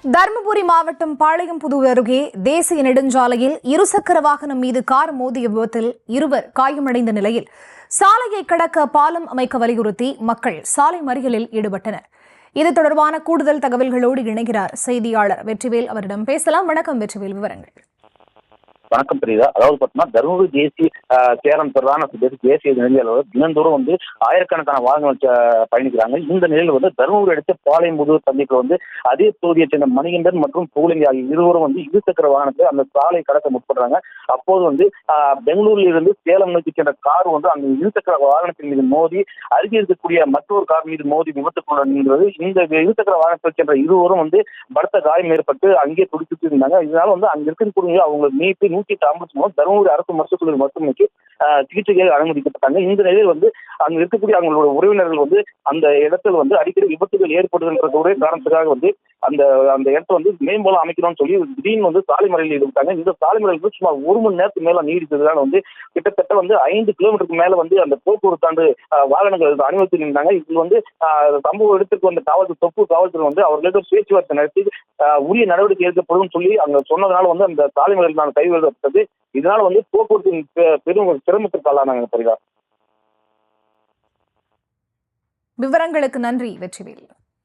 தருமபுரி மாவட்டம் பாளையம்புதூர் அருகே தேசிய நெடுஞ்சாலையில் இருசக்கர வாகனம் மீது கார் மோதிய விபத்தில் இருவர் காயமடைந்த நிலையில் சாலையை கடக்க பாலம் அமைக்க வலியுறுத்தி மக்கள் சாலை மறியலில் ஈடுபட்டனர். இது தொடர்பான கூடுதல் தகவல்களோடு இணைகிறார் செய்தியாளர் வெற்றிவேல். அவரிடம் பேசலாம். வணக்கம் வெற்றிவேல், விவரங்கள். வணக்கம் பிரியா. அதாவது பார்த்தீங்கன்னா தருமபுரி தேசிய சேலம் பிரதான தேசிய நெடுஞ்சாலையில் தினந்தோறும் ஆயிரக்கணக்கான வாகனங்கள் பயணிக்கிறாங்க. இந்த நிலையில் தருமபுரி அடுத்த பாளையம்புதூர் சந்திப்பில் அதே தொகுதியைச் சேர்ந்த மணிகண்டன் மற்றும் புகழங்கி ஆகிய இருவரும் இருசக்கர வாகனத்தை அந்த சாலை கடக்க முற்படுறாங்க. அப்போது பெங்களூரில் இருந்து சேலம் நோக்கி சென்ற கார் அந்த இருசக்கர வாகனத்தின் மீது மோதி அருகே இருக்கக்கூடிய மற்றொரு கார் மீது மோதி விபத்துக்குள்ளாகிறது. இந்த இருசக்கர வாகனத்தில் சென்ற இருவரும் பலத்த காயம் ஏற்பட்டு அங்கே துடித்து இருந்தாங்க. இதனால அங்க இருக்கக்கூடிய அவங்க மீட்டு 153 தருமபுரி அரசு மருத்துவக் மருத்துவமனைக்கு சிகிச்சைக்காக அனுமதிக்கப்பட்டாங்க. இந்த நிலையில் அங்க இருக்கக்கூடிய அவங்களோட உறவினர்கள் அந்த இடத்துல அடிக்கடி விபத்துகள் ஏற்படுகின்ற ஒரே காரணத்துக்காக அந்த அந்த இடத்த மேம்பாலம் அமைக்கணும்னு சொல்லி திடீர்னு சாலை மறியலில் ஈடுபட்டாங்க. இந்த சாலை மறியல் சுமார் 1 மணி நேரத்துக்கு மேல நீடித்ததுனால கிட்டத்தட்ட 5 கிலோமீட்டருக்கு மேல அந்த போக்குவரத்தாண்டு வாகனங்கள் அனுமதி நின்றாங்க. இது சம்பவ இடத்துக்கு காவல்துறை தொப்பு காவல்துறை அவர்களிடம் பேச்சுவார்த்தை நடத்தி உரிய நடவடிக்கை எடுக்கப்படும் சொல்லி அங்க சொன்னதுனால அந்த சாலை மறியல் கைவிடப்பட்டது. இதனால போக்குவரத்தின் பெரும் சிரமத்திற்கு ஆளானாங்க. விவரங்களுக்கு நன்றி வெற்றிவேல்.